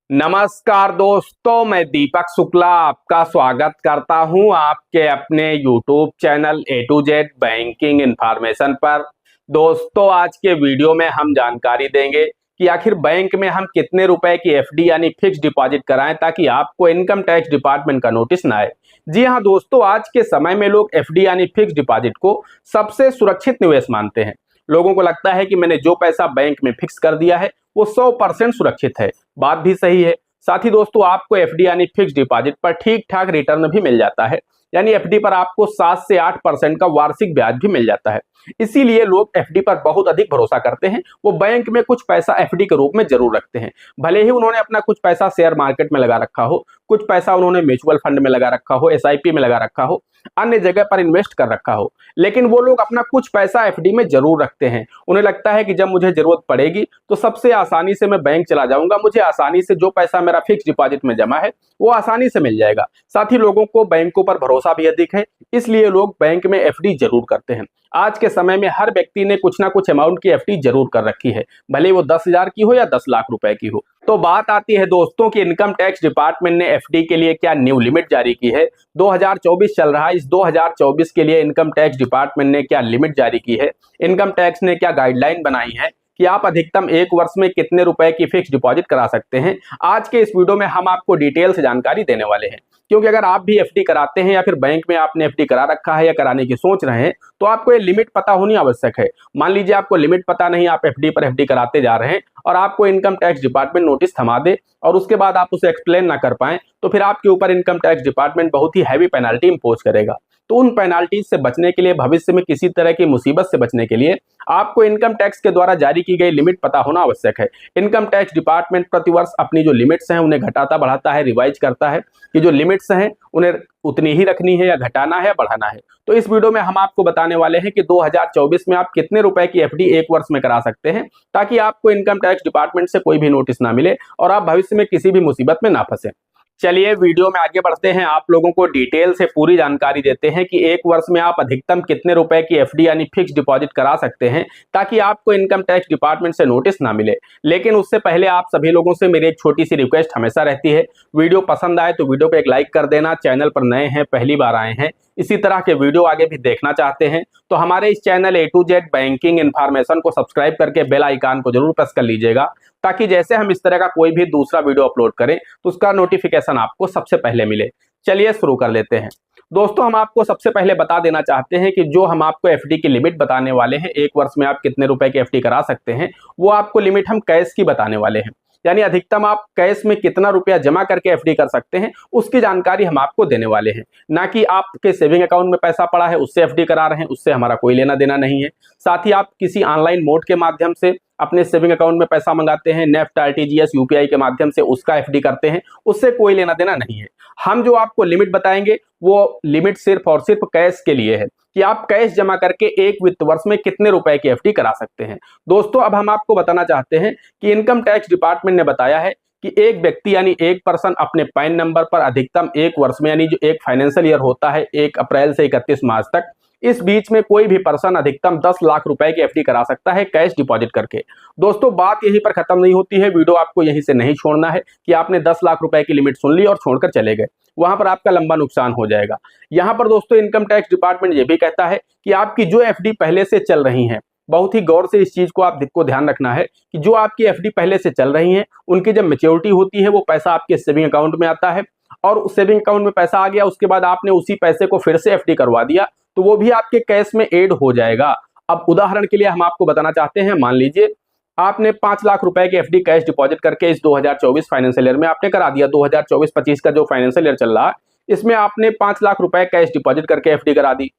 नमस्कार दोस्तों, मैं दीपक शुक्ला आपका स्वागत करता हूं आपके अपने YouTube channel A to Z banking information पर। दोस्तों, आज के वीडियो में हम जानकारी देंगे कि आखिर बैंक में हम कितने रुपए की FD यानी फिक्स डिपॉजिट कराएं ताकि आपको इनकम टैक्स डिपार्टमेंट का नोटिस ना आए। जी हां दोस्तों, आज के समय में लोग FD यानी फिक्स डिपॉजिट को सबसे सुरक्षित निवेश मानते हैं। लोगों को लगता है कि मैंने जो पैसा बैंक में फिक्स कर दिया है वो 100% सुरक्षित है। बात भी सही है। साथ ही दोस्तों, आपको FD यानी फिक्स डिपॉजिट पर ठीक ठाक रिटर्न भी मिल जाता है, यानी FD पर आपको 7 से 8% का वार्षिक ब्याज भी मिल जाता है। इसीलिए लोग FD पर बहुत अधिक भरोसा करते हैं। वो बैंक में कुछ पैसा FD के रूप में जरूर रखते हैं, भले ही उन्होंने अपना कुछ पैसा शेयर मार्केट में लगा रखा हो, कुछ पैसा उन्होंने म्यूचुअल फंड में लगा रखा हो, SIP में लगा रखा हो, अन्य जगह पर इन्वेस्ट कर रखा हो, लेकिन वो लोग अपना कुछ पैसा FD में जरूर रखते हैं। उन्हें लगता है कि जब मुझे जरूरत पड़ेगी तो सबसे आसानी से मैं बैंक चला जाऊंगा, मुझे आसानी से जो पैसा मेरा फिक्स डिपॉजिट में जमा है वो आसानी से मिल जाएगा। साथ ही लोगों को बैंकों पर भरोसा भी अधिक है, इसलिए लोग बैंक में FD जरूर करते हैं। आज के समय में हर व्यक्ति ने कुछ ना कुछ अमाउंट की FD जरूर कर रखी है, भले वो 10,000 की हो या 10 लाख रुपए की हो। तो बात आती है दोस्तों कि इनकम टैक्स डिपार्टमेंट ने FD के लिए क्या न्यू लिमिट जारी की है। 2024 चल रहा है, इस 2024 के लिए इनकम टैक्स डिपार्टमेंट ने क्या लिमिट जारी की है, इनकम टैक्स ने क्या गाइडलाइन बनाई है कि आप अधिकतम एक वर्ष में कितने रुपए की फिक्स डिपॉजिट करा सकते हैं। आज के इस वीडियो में हम आपको डिटेल से जानकारी देने वाले हैं, क्योंकि अगर आप भी FD कराते हैं या फिर बैंक में आपने FD करा रखा है या कराने की सोच रहे हैं तो आपको ये लिमिट पता होनी आवश्यक है। मान लीजिए आपको लिमिट पता नहीं, आप FD पर FD कराते जा रहे हैं और आपको इनकम टैक्स डिपार्टमेंट नोटिस थमा दे और उसके बाद आप उसे एक्सप्लेन ना कर पाएं, तो फिर आपके ऊपर इनकम टैक्स डिपार्टमेंट बहुत ही हैवी पेनाल्टी इंपोज करेगा। तो उन पेनाल्टीज से बचने के लिए, भविष्य में किसी तरह की मुसीबत से बचने के लिए आपको इनकम टैक्स के द्वारा जारी की गई लिमिट पता होना आवश्यक है। इनकम टैक्स डिपार्टमेंट प्रतिवर्ष अपनी जो लिमिट्स हैं उन्हें घटाता बढ़ाता है, रिवाइज करता है कि जो लिमिट्स हैं उन्हें उतनी ही रखनी है या घटाना है या बढ़ाना है। तो इस वीडियो में हम आपको बताने वाले हैं कि 2024 में आप कितने रुपए की FD एक वर्ष में करा सकते हैं ताकि आपको इनकम टैक्स डिपार्टमेंट से कोई भी नोटिस ना मिले और आप भविष्य में किसी भी मुसीबत में ना फंसे। चलिए वीडियो में आगे बढ़ते हैं, आप लोगों को डिटेल से पूरी जानकारी देते हैं कि एक वर्ष में आप अधिकतम कितने रुपए की FD यानी फिक्स डिपॉजिट करा सकते हैं ताकि आपको इनकम टैक्स डिपार्टमेंट से नोटिस ना मिले। लेकिन उससे पहले आप सभी लोगों से मेरी एक छोटी सी रिक्वेस्ट हमेशा रहती है, वीडियो पसंद आए तो वीडियो को एक लाइक कर देना। चैनल पर नए हैं, पहली बार आए हैं, इसी तरह के वीडियो आगे भी देखना चाहते हैं तो हमारे इस channel A to Z banking information को सब्सक्राइब करके बेल आइकन को जरूर प्रेस कर लीजिएगा, ताकि जैसे हम इस तरह का कोई भी दूसरा वीडियो अपलोड करें तो उसका नोटिफिकेशन आपको सबसे पहले मिले। चलिए शुरू कर लेते हैं। दोस्तों, हम आपको सबसे पहले बता देना चाहते हैं कि जो हम आपको FD की लिमिट बताने वाले हैं, एक वर्ष में आप कितने रुपए की FD करा सकते हैं, वो आपको लिमिट हम कैश की बताने वाले हैं। यानी अधिकतम आप कैश में कितना रुपया जमा करके FD कर सकते हैं उसकी जानकारी हम आपको देने वाले हैं, ना कि आपके सेविंग अकाउंट में पैसा पड़ा है उससे FD करा रहे हैं, उससे हमारा कोई लेना देना नहीं है। साथ ही आप किसी ऑनलाइन मोड के माध्यम से अपने सेविंग अकाउंट में पैसा मंगाते हैं, नेफ्ट, RTGS, UPI के माध्यम से उसका FD करते हैं, उससे कोई लेना देना नहीं है। हम जो आपको लिमिट बताएंगे वो लिमिट सिर्फ और सिर्फ कैश के लिए है कि आप कैश जमा करके एक वित्त वर्ष में कितने रुपए की FD करा सकते हैं। दोस्तों, अब हम आपको बताना चाहते हैं कि इनकम टैक्स डिपार्टमेंट ने बताया है कि एक व्यक्ति यानी एक पर्सन अपने पैन नंबर पर अधिकतम एक वर्ष में, यानी जो एक फाइनेंशियल ईयर होता है 1 अप्रैल से 31 मार्च तक, इस बीच में कोई भी पर्सन अधिकतम 10 लाख रुपए की FD करा सकता है कैश डिपॉजिट करके। दोस्तों, बात यहीं पर खत्म नहीं होती है, वीडियो आपको यहीं से नहीं छोड़ना है कि आपने 10 लाख रुपए की लिमिट सुन ली और छोड़कर चले गए, वहां पर आपका लंबा नुकसान हो जाएगा। यहां पर दोस्तों इनकम टैक्स डिपार्टमेंट ये भी कहता है कि आपकी जो FD पहले से चल रही हैं, बहुत ही गौर से इस चीज को आपको ध्यान रखना है कि जो आपकी FD पहले से चल रही हैं उनकी जब मेच्योरिटी होती है वो पैसा आपके सेविंग अकाउंट में आता है और उस सेविंग अकाउंट में पैसा आ गया, उसके बाद आपने उसी पैसे को फिर से FD करवा दिया तो वो भी आपके कैश में ऐड हो जाएगा। अब उदाहरण के लिए हम आपको बताना चाहते हैं, मान लीजिए आपने 5 लाख रुपए की FD कैश डिपॉजिट करके इस 2024 फाइनेंशियल ईयर में आपने करा दिया। 2024-25 का जो फाइनेंशियल ईयर चल रहा है इसमें आपने 5 लाख रुपए कैश डिपॉजिट करके FD करा दी।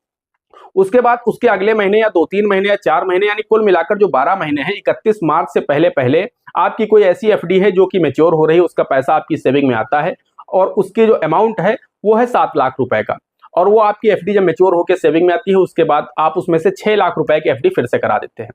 उसके बाद उसके अगले महीने या 2-3 महीने या 4 महीने, यानी कुल मिलाकर जो 12 महीने हैं, 31 मार्च से पहले पहले आपकी कोई ऐसी FD है जो कि मैच्योर हो रही है, उसका पैसा आपकी सेविंग में आता है और उसकी जो अमाउंट है वो है 7 लाख रुपए का, और वो आपकी FD जब मैच्योर होकर सेविंग में आती है उसके बाद आप उसमें से 6 लाख रुपए की FD फिर से करा देते हैं।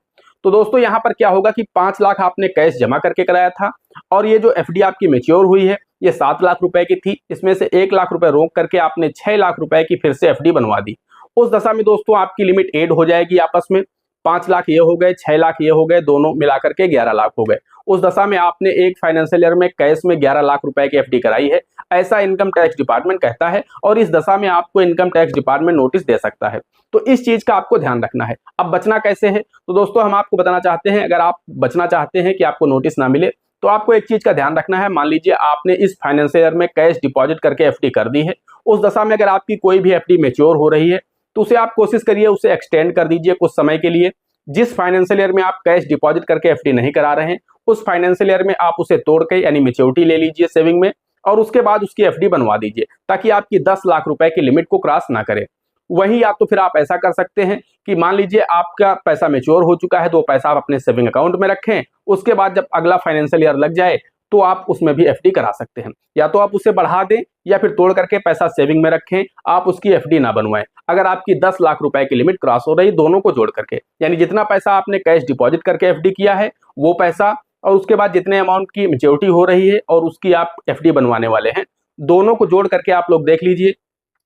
तो दोस्तों, यहाँ पर क्या होगा कि 5 लाख आपने कैश जमा करके कराया था और ये जो FD आपकी मैच्योर हुई है ये 7 लाख रुपए की थी, इसमें से 1 लाख रुपए रोक करके आपने 6 लाख रुपए की फिर से FD बनवा दी। उस दशा में दोस्तों आपकी लिमिट ऐड हो जाएगी आपस में, 5 लाख ये हो गए, 6 लाख ये हो गए, दोनों मिलाकर के 11 लाख हो गए। उस दशा में आपने एक फाइनेंशियल ईयर में कैश में 11 लाख रुपए की एफडी कराई है, ऐसा इनकम टैक्स डिपार्टमेंट कहता है, और इस दशा में आपको इनकम टैक्स डिपार्टमेंट नोटिस दे सकता है। तो इस चीज का आपको ध्यान रखना है। अब बचना कैसे है, तो दोस्तों हम आपको बताना चाहते हैं, अगर आप बचना चाहते हैं कि आपको नोटिस ना मिले, तो आपको एक चीज का ध्यान रखना है। मान लीजिए आपने इस फाइनेंशियल ईयर में कैश डिपॉजिट करके एफडी कर दी है, उस दशा में अगर आपकी कोई भी एफडी मैच्योर हो रही है तो उसे आप कोशिश करिए उसे एक्सटेंड कर दीजिए कुछ समय के लिए। जिस फाइनेंशियल ईयर में आप कैश डिपॉजिट करके एफडी नहीं करा रहे हैं, उस फाइनेंशियल ईयर में आप उसे तोड़ के यानी मैच्योरिटी ले लीजिए सेविंग में, और उसके बाद उसकी एफडी बनवा दीजिए, ताकि आपकी 10 लाख रुपए की लिमिट को क्रॉस ना करे। वहीं या तो फिर आप ऐसा कर सकते हैं कि मान लीजिए आपका पैसा मैच्योर हो चुका है, तो पैसा आप अपने सेविंग अकाउंट में रखें, उसके बाद जब अगला फाइनेंशियल ईयर लग जाए तो आप उसमें भी एफडी करा सकते हैं। या तो आप उसे बढ़ा दें या फिर तोड़ करके पैसा सेविंग में रखें, आप उसकी एफडी ना बनवाएं। अगर आपकी 10 लाख रुपए की लिमिट क्रॉस हो रही, दोनों को जोड़ करके, यानी जितना पैसा आपने कैश डिपॉजिट करके एफडी किया है वो पैसा, और उसके बाद जितने अमाउंट की मैच्योरिटी हो रही है और उसकी आप एफडी बनवाने वाले हैं, दोनों को जोड़ करके आप लोग देख लीजिए।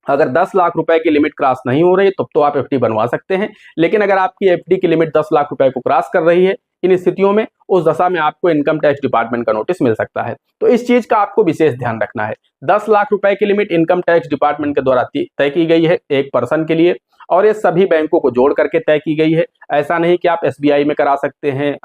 अगर 10 लाख रुपए की लिमिट क्रॉस नहीं हो रही तब तो आप एफडी बनवा सकते हैं, लेकिन अगर आपकी एफडी की लिमिट 10 लाख रुपए को क्रॉस कर रही है, इन स्थितियों में उस दशा में आपको इनकम टैक्स डिपार्टमेंट का नोटिस मिल सकता है। तो इस चीज का आपको विशेष ध्यान रखना है। 10 लाख रुपए की लिमिट इनकम टैक्स डिपार्टमेंट के द्वारा तय की गई है एक पर्सन के लिए, और ये सभी बैंकों को जोड़ करके तय की गई है। ऐसा नहीं कि आप एसबीआई में करा सकते हैं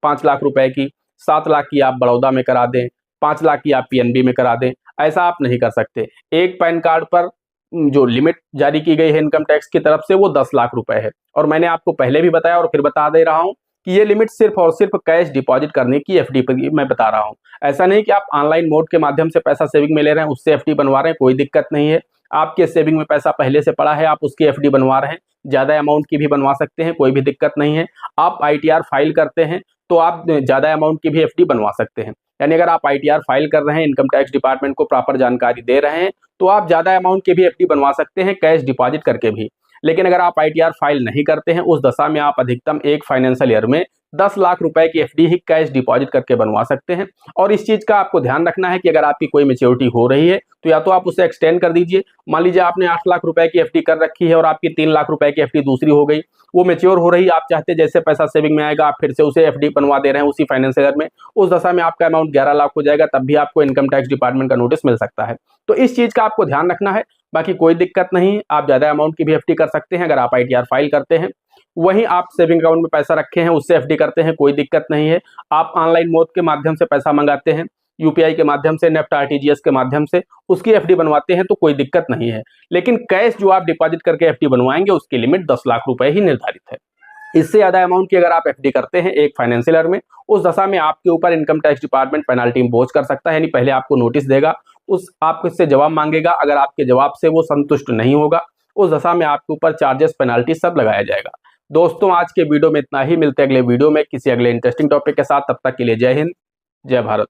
5 लाख रुपए की, 7 लाख की आप बड़ौदा में करा दें, 5 लाख की आप पीएनबी में करा दें, ऐसा आप नहीं कर सकते। एक पैन कार्ड पर जो लिमिट जारी की गई है इनकम टैक्स की तरफ से वो 10 लाख रुपए है, और मैंने आपको पहले भी बताया और फिर बता दे रहा हूं कि ये लिमिट सिर्फ और सिर्फ कैश डिपॉजिट करने की एफडी पर मैं बता रहा हूं। ऐसा नहीं कि आप ऑनलाइन मोड के माध्यम से पैसा सेविंग में ले रहे हैं उससे एफडी बनवा रहे हैं, कोई दिक्कत नहीं है। आपके सेविंग में पैसा पहले से पड़ा है, आप उसकी एफडी बनवा रहे हैं, ज्यादा अमाउंट की भी बनवा सकते हैं, कोई भी दिक्कत नहीं है। आप आईटीआर फाइल करते हैं तो आप ज्यादा अमाउंट की भी एफडी बनवा सकते हैं, यानी अगर आप आईटीआर फाइल कर रहे हैं, इनकम टैक्स डिपार्टमेंट को प्रॉपर जानकारी दे रहे हैं, तो आप ज्यादा अमाउंट की भी एफडी बनवा सकते हैं कैश डिपॉजिट करके भी। लेकिन अगर आप आईटीआर फाइल नहीं करते हैं, उस दशा में आप अधिकतम एक फाइनेंशियल ईयर में 10 लाख रुपए की एफडी ही कैश डिपॉजिट करके बनवा सकते हैं। और इस चीज का आपको ध्यान रखना है कि अगर आपकी कोई मैच्योरिटी हो रही है तो या तो आप उसे एक्सटेंड कर दीजिए। मान लीजिए आपने 8 लाख रुपए की एफडी कर रखी है और आपकी 3 लाख रुपए की एफडी दूसरी हो गई, वो मैच्योर हो रही, आप चाहते जैसे पैसा सेविंग में आएगा आप फिर से उसे एफडी बनवा दे रहे हैं उसी फाइनेंशियल ईयर में, उस दशा में आपका अमाउंट 11 लाख हो जाएगा, तब भी आपको इनकम टैक्स डिपार्टमेंट का नोटिस मिल सकता है। तो इस चीज का आपको ध्यान रखना है। बाकी कोई दिक्कत नहीं, आप ज्यादा अमाउंट की भी एफडी कर सकते हैं अगर आप आईटीआर फाइल करते हैं। वहीं आप सेविंग अकाउंट में पैसा रखे हैं उससे एफडी करते हैं, कोई दिक्कत नहीं है। आप ऑनलाइन मोड के माध्यम से पैसा मंगाते हैं, यूपीआई के माध्यम से, नेफ्ट आरटीजीएस के माध्यम से उसकी एफडी बनवाते हैं, तो कोई दिक्कत नहीं है। लेकिन कैश जो आप डिपॉजिट करके एफडी बनवाएंगे उसकी लिमिट 10 लाख रुपए ही निर्धारित है। इससे ज्यादा अमाउंट की अगर आप एफडी करते हैं एक फाइनेंशियल ईयर में, उस दशा में आपके ऊपर income tax department penalty impose कर सकता है, यानी पहले आपको नोटिस देगा, उस आपसे जवाब मांगेगा, अगर आपके जवाब से वो संतुष्ट नहीं होगा उस दशा में आपके ऊपर चार्जेस पेनाल्टी सब लगाया जाएगा। दोस्तों आज के वीडियो में इतना ही, मिलते हैं अगले वीडियो में किसी अगले इंटरेस्टिंग टॉपिक के साथ। तब तक के लिए जय हिंद, जय भारत।